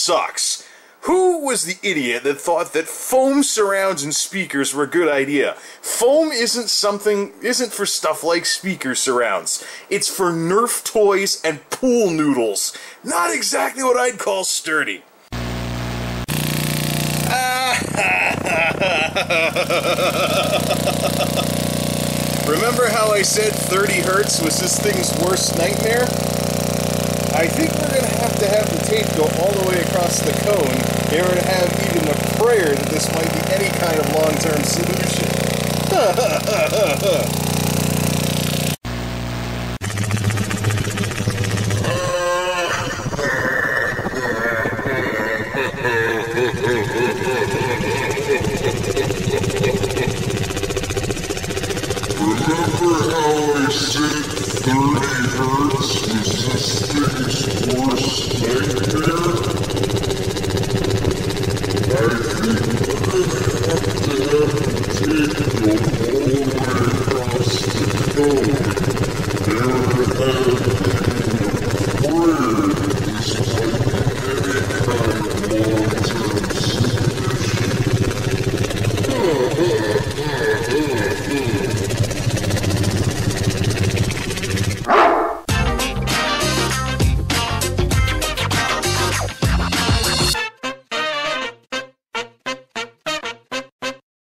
sucks. Who was the idiot that thought that foam surrounds and speakers were a good idea? Foam isn't for stuff like speaker surrounds. It's for Nerf toys and pool noodles. Not exactly what I'd call sturdy. Remember how I said 30 hertz was this thing's worst nightmare? I think we're going to have the tape go all the way across the cone in order to have even a prayer that this might be any kind of long-term solution. Remember how I said 30 hertz was this thing's worst nightmare?